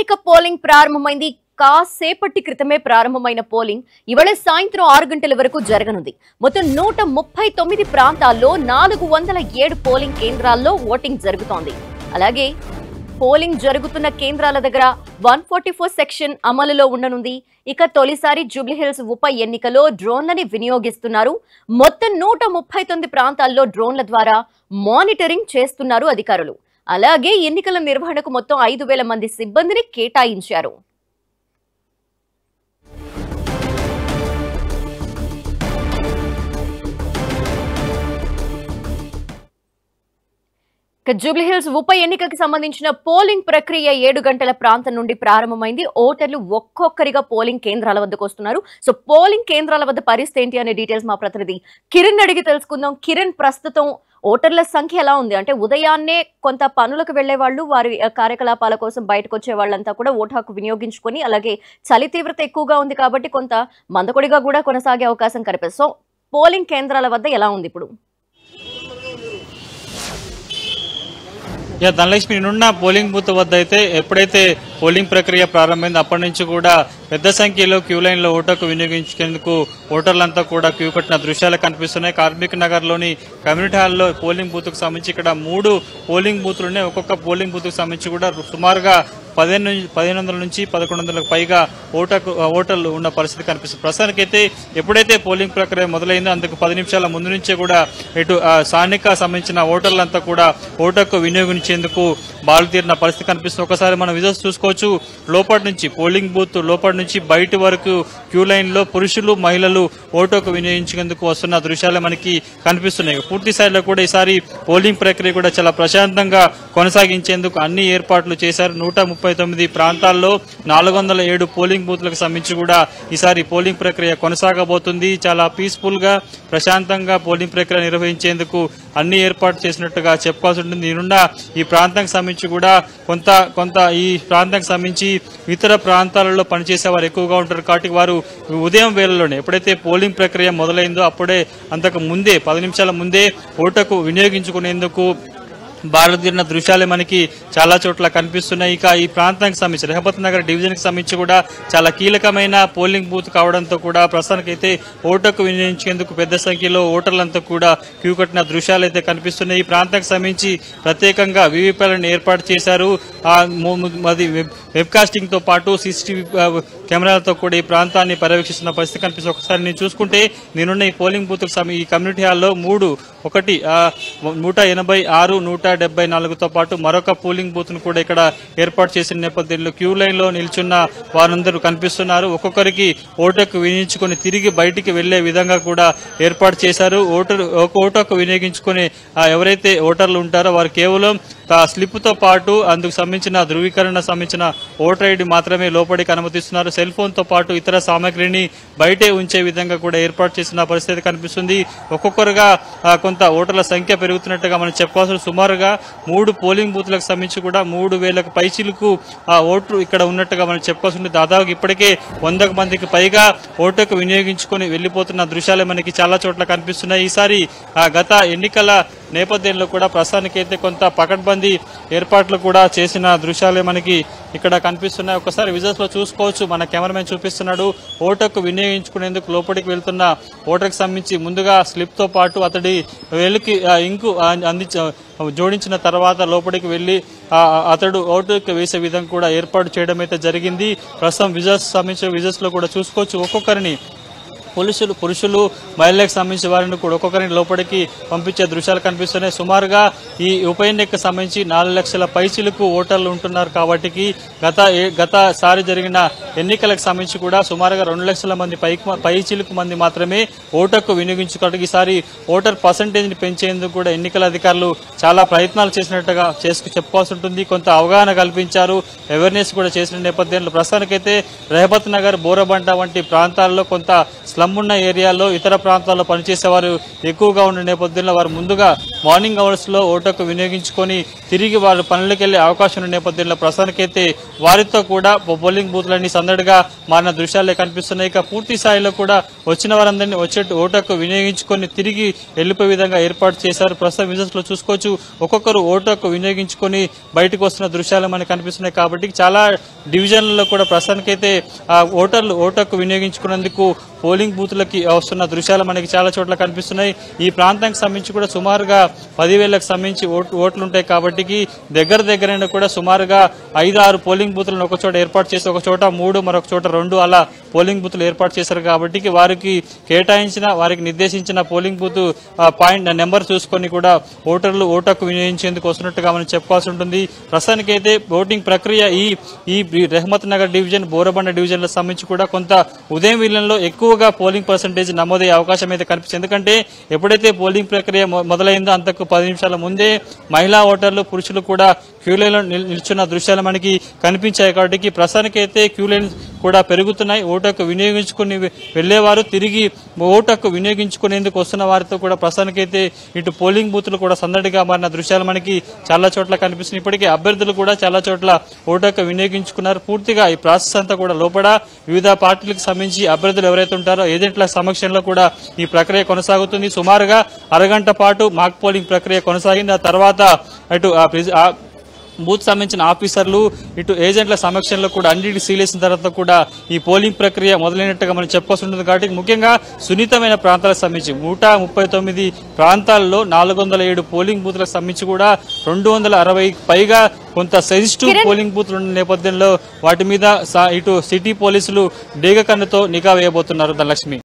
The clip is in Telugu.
ఎన్నిక పోలింగ్ ప్రారంభమైంది. కాసేపటి క్రితమే ప్రారంభమైన పోలింగ్ ఇవాళ సాయంత్రం 6 గంటల వరకు జరగనుంది. మొత్తం 139 ప్రాంతాల్లో 407 పోలింగ్ కేంద్రాల్లో ఓటింగ్ జరుగుతోంది. అలాగే పోలింగ్ జరుగుతున్న కేంద్రాల దగ్గర 144 సెక్షన్ అమలులో ఉండనుంది. ఇక తొలిసారి జూబ్లీహిల్స్ ఉప ఎన్నికలో డ్రోన్లని వినియోగిస్తున్నారు. మొత్తం 139 ప్రాంతాల్లో డ్రోన్ల ద్వారా మానిటరింగ్ చేస్తున్నారు అధికారులు. అలాగే ఎన్నికల నిర్వహణకు మొత్తం 5,000 మంది సిబ్బందిని కేటాయించారు. జూబ్లీహిల్స్ ఉప ఎన్నికకి సంబంధించిన పోలింగ్ ప్రక్రియ 7 గంటల ప్రాంతం నుండి ప్రారంభమైంది. ఓటర్లు ఒక్కొక్కరిగా పోలింగ్ కేంద్రాల వద్దకు వస్తున్నారు. సో పోలింగ్ కేంద్రాల వద్ద పరిస్థితి ఏంటి అనే డీటెయిల్స్ మా ప్రతినిధి కిరణ్ అడిగి తెలుసుకుందాం. కిరణ్, ప్రస్తుతం ఓటర్ల సంఖ్య ఎలా ఉంది? అంటే ఉదయాన్నే కొంత పనులకు వెళ్లే వాళ్ళు, వారి కార్యకలాపాల కోసం బయటకు వచ్చే వాళ్ళంతా కూడా ఓటు హక్కు వినియోగించుకొని, అలాగే చలి తీవ్రత ఎక్కువగా ఉంది కాబట్టి కొంత మందకొడిగా కూడా కొనసాగే అవకాశం కనిపిస్తుంది. సో పోలింగ్ కేంద్రాల వద్ద ఎలా ఉంది ఇప్పుడు? ధనలక్ష్మి, నిన్న పోలింగ్ బూత్ వద్ద అయితే ఎప్పుడైతే పోలింగ్ ప్రక్రియ ప్రారంభమైంది అప్పటి నుంచి కూడా పెద్ద సంఖ్యలో క్యూ లైన్ లో ఓటుకు వినియోగించేందుకు ఓటర్లంతా కూడా క్యూ కట్టిన దృశ్యాలు కనిపిస్తున్నాయి. కార్మిక్ నగర్ లోని కమ్యూనిటీ హాల్లో పోలింగ్ బూత్ కు సంబంధించి ఇక్కడ 3 పోలింగ్ బూత్లు ఉన్నాయి. ఒక్కొక్క పోలింగ్ బూత్ కు సంబంధించి కూడా సుమారుగా 1500 నుంచి 1100లకు పైగా ఓటర్లు ఉన్న పరిస్థితి కనిపిస్తుంది. ప్రస్తుతానికైతే ఎప్పుడైతే పోలింగ్ ప్రక్రియ మొదలైందో అందుకు 10 నిమిషాల ముందు నుంచే కూడా ఇటు స్థానిక సంబంధించిన ఓటర్లంతా కూడా ఓటుకు వినియోగించేందుకు బాలు తీరిన పరిస్థితి కనిపిస్తుంది. ఒకసారి మనం విజువల్స్ చూసుకోవచ్చు. లోపటి నుంచి పోలింగ్ బూత్ లోపటి నుంచి బయట వరకు క్యూ లైన్ లో పురుషులు, మహిళలు ఓటుకు వినియోగించేందుకు వస్తున్న దృశ్యాలు మనకి కనిపిస్తున్నాయి. పూర్తి స్థాయిలో కూడా ఈసారి పోలింగ్ ప్రక్రియ కూడా చాలా ప్రశాంతంగా కొనసాగించేందుకు అన్ని ఏర్పాట్లు చేశారు. 139 ప్రాంతాల్లో 407 పోలింగ్ బూత్లకు సంబంధించి కూడా ఈసారి పోలింగ్ ప్రక్రియ కొనసాగబోతుంది. చాలా పీస్ఫుల్ గా ప్రశాంతంగా పోలింగ్ ప్రక్రియ నిర్వహించేందుకు అన్ని ఏర్పాటు చేసినట్టుగా చెప్పుకోవాల్సి ఉంటుంది. దీనినున్న ఈ ప్రాంతానికి సంబంధించి కూడా కొంత ఈ ప్రాంతానికి సంబంధించి ఇతర ప్రాంతాలలో పనిచేసే వారు ఎక్కువగా ఉంటారు కాబట్టి వారు ఉదయం వేళలోనే ఎప్పుడైతే పోలింగ్ ప్రక్రియ మొదలైందో అప్పుడే అంతకు ముందే 10 నిమిషాల ముందే ఓటుకు వినియోగించుకునేందుకు బారుదీరిన దృశ్యాలే మనకి చాలా చోట్ల కనిపిస్తున్నాయి. ఇక ఈ ప్రాంతానికి సంబంధించి రెహమత్ నగర్ డివిజన్ కి సంబంధించి కూడా చాలా కీలకమైన పోలింగ్ బూత్ కావడంతో కూడా ప్రస్తుతానికైతే ఓటుకు వినియోగించేందుకు పెద్ద సంఖ్యలో ఓటర్లంతా కూడా క్యూ కట్టిన దృశ్యాలు అయితే కనిపిస్తున్నాయి. ఈ ప్రాంతానికి సంబంధించి ప్రత్యేకంగా వీవీప్యాలను ఏర్పాటు చేశారు. వెబ్ కాస్టింగ్ తో పాటు సీసీటీవీ కెమెరాలతో కూడా ఈ ప్రాంతాన్ని పర్యవేక్షిస్తున్న పరిస్థితి కనిపిస్తుంది. ఒకసారి నేను చూసుకుంటే నేనున్న ఈ పోలింగ్ బూత్ ఈ కమ్యూనిటీ హాల్లో 186, 174తో పాటు మరొక పోలింగ్ బూత్ ను కూడా ఇక్కడ ఏర్పాటు చేసిన నేపథ్యంలో క్యూ లైన్ లో నిల్చున్న వారందరూ కనిపిస్తున్నారు. ఒక్కొక్కరికి ఓటుకు వినియోగించుకుని తిరిగి బయటికి వెళ్లే విధంగా కూడా ఏర్పాటు చేశారు. ఓటుకు వినియోగించుకుని ఎవరైతే ఓటర్లు ఉంటారో వారు కేవలం స్లిప్ తో పాటు అందుకు సంబంధించిన ధృవీకరణ సంబంధించిన ఓటర్ ఐడి మాత్రమే లోపలికి అనుమతిస్తున్నారు. సెల్ ఫోన్ తో పాటు ఇతర సామాగ్రిని బయటే ఉంచే విధంగా కూడా ఏర్పాటు చేసిన పరిస్థితి కనిపిస్తుంది. ఒక్కొక్కరుగా కొంత ఓటర్ల సంఖ్య పెరుగుతున్నట్టుగా మనం చెప్పుకోవాల్సిన సుమారుగా 3 పోలింగ్ బూత్లకు సంబంధించి కూడా 3,000కు పైచిలకు ఓట్లు ఇక్కడ ఉన్నట్టుగా మనం చెప్పుకోవాల్సి ఉంటుంది. దాదాపు ఇప్పటికే 100 మందికి పైగా ఓటుకు వినియోగించుకుని వెళ్లిపోతున్న దృశ్యాలే మనకి చాలా చోట్ల కనిపిస్తున్నాయి. ఈసారి గత ఎన్నికల నేపథ్యంలో కూడా ప్రస్తుతానికైతే కొంత పకడ్బందీ ఏర్పాట్లు కూడా చేసిన దృశ్యాలే మనకి ఇక్కడ కనిపిస్తున్నాయి. ఒకసారి విజువల్స్ లో చూసుకోవచ్చు. మన కెమెరామెన్ చూపిస్తున్నాడు. ఓటుకు వినియోగించుకునేందుకు లోపలికి వెళ్తున్న ఓటర్కి సంబంధించి ముందుగా స్లిప్ తో పాటు అతడి వేలికి ఇంకు జోడించిన తర్వాత లోపలికి వెళ్లి అతడు ఓటుకు వేసే విధంగా కూడా ఏర్పాటు చేయడం అయితే జరిగింది. ప్రస్తుతం సంబంధించిన విజువల్స్ లో కూడా చూసుకోవచ్చు. ఒక్కొక్కరిని పురుషులు మహిళలకు సంబంధించిన వారిని కూడా ఒక్కొక్కరిని లోపలికి పంపించే దృశ్యాలు కనిపిస్తున్నాయి. సుమారుగా ఈ ఉప ఎన్నికకు సంబంధించి 4 లక్షల పైచిలకు ఓటర్లు ఉంటున్నారు కాబట్టి గతసారి జరిగిన ఎన్నికలకు సంబంధించి కూడా సుమారుగా 2 లక్షల మంది పైచిలకు మంది మాత్రమే ఓటుకు వినియోగించుకోవడానికి ఈసారి ఓటర్ పర్సంటేజ్ ని పెంచేందుకు కూడా ఎన్నికల అధికారులు చాలా ప్రయత్నాలు చేసినట్టుగా చెప్పుకోవాల్సి ఉంటుంది. కొంత అవగాహన కల్పించారు, అవేర్నెస్ కూడా చేసిన నేపథ్యంలో ప్రస్తుతానికైతే రెహమత్ నగర్, బోరబంట వంటి ప్రాంతాల్లో కొంత స్లమ్ ఉన్న ఏరియాలో ఇతర ప్రాంతాల్లో పనిచేసే వారు ఎక్కువగా ఉన్న నేపథ్యంలో వారు ముందుగా మార్నింగ్ అవర్స్ లో ఓటుకు వినియోగించుకొని తిరిగి వారు పనులకు వెళ్లే అవకాశం ఉన్న నేపథ్యంలో ప్రస్తుతానికైతే వారితో కూడా పోలింగ్ బూత్లన్నీ సందడిగా మారిన దృశ్యాలే కనిపిస్తున్నాయి. ఇక పూర్తి స్థాయిలో కూడా వచ్చిన వారందరినీ వచ్చే ఓటుకు వినియోగించుకొని తిరిగి వెళ్లిపోయే విధంగా ఏర్పాటు చేశారు. ప్రస్తుతం విజువల్స్ లో చూసుకోవచ్చు, ఒక్కొక్కరు ఓటుకు వినియోగించుకొని బయటకు వస్తున్న దృశ్యాలు మనకు కనిపిస్తున్నాయి. కాబట్టి చాలా డివిజన్లలో కూడా ప్రస్తుతానికైతే ఓటర్లు ఓటుకు వినియోగించుకున్నందుకు పోలింగ్ బూత్లకి వస్తున్న దృశ్యాలు మనకి చాలా చోట్ల కనిపిస్తున్నాయి. ఈ ప్రాంతానికి సంబంధించి కూడా సుమారుగా 10,000కు సంబంధించి ఓట్లుంటాయి. కాబట్టి దగ్గరైనా కూడా సుమారుగా 5-6 పోలింగ్ బూత్లను ఒక చోట ఏర్పాటు చేసి ఒక చోట 3 మరొక చోట 2 అలా పోలింగ్ బూత్లు ఏర్పాటు చేశారు. కాబట్టి వారికి కేటాయించిన వారికి నిర్దేశించిన పోలింగ్ బూత్ పాయింట్ నెంబర్ చూసుకొని కూడా ఓటర్లు ఓటుకు వినియోగించేందుకు వస్తున్నట్టుగా మనం చెప్పుకోవాల్సి ఉంటుంది. ప్రస్తుతానికైతే ఓటింగ్ ప్రక్రియ ఈ రెహమత్ నగర్ డివిజన్, బోరబండ డివిజన్లకు సంబంధించి కూడా కొంత ఉదయం వేళల్లో ఎక్కువగా పోలింగ్ పర్సెంటేజ్ నమోదయ్యే అవకాశం అయితే కనిపిస్తుంది. ఎందుకంటే ఎప్పుడైతే పోలింగ్ ప్రక్రియ మొదలైందో అంతకు 10 నిమిషాల ముందే మహిళా ఓటర్లు, పురుషులు కూడా క్యూ లైన్ లో నిల్చున్న దృశ్యాలు మనకి కనిపించాయి. కాబట్టి ప్రస్తుతానికైతే క్యూ లైన్ కూడా పెరుగుతున్నాయి. ఓటుకు వినియోగించుకుని వెళ్లేవారు తిరిగి ఓటుకు వినియోగించుకునేందుకు వస్తున్న వారితో కూడా ప్రస్తుతానికైతే ఇటు పోలింగ్ బూత్లు కూడా సందడిగా మారిన దృశ్యాలు మనకి చాలా చోట్ల కనిపిస్తున్నాయి. ఇప్పటికే అభ్యర్థులు కూడా చాలా చోట్ల ఓటుకు వినియోగించుకున్నారు. పూర్తిగా ఈ ప్రాసెస్ అంతా కూడా లోపల వివిధ పార్టీలకు సంబంధించి అభ్యర్థులు ఎవరైతే ఉంటారో ఏజెంట్ల సమక్షంలో కూడా ఈ ప్రక్రియ కొనసాగుతుంది. సుమారుగా అరగంట పాటు మాక్ పోలింగ్ ప్రక్రియ కొనసాగింది. ఆ తర్వాత అటు బూత్ సంబంధించిన ఆఫీసర్లు ఇటు ఏజెంట్ల సమక్షంలో కూడా అన్నిటికీ సీలేసిన తర్వాత కూడా ఈ పోలింగ్ ప్రక్రియ మొదలైనట్టుగా మనం చెప్పుకోవాల్సి ఉంటుంది. కాబట్టి ముఖ్యంగా సున్నితమైన ప్రాంతాలకు సంబంధించి 139 ప్రాంతాల్లో 407 పోలింగ్ బూత్లకు సంబంధించి కూడా 260 పైగా కొంత సెన్సిటివ్ పోలింగ్ బూత్లు ఉన్న నేపథ్యంలో వాటి మీద ఇటు సిటీ పోలీసులు డేగ కన్నుతో నిఘా వేయబోతున్నారు. ధనలక్ష్మి.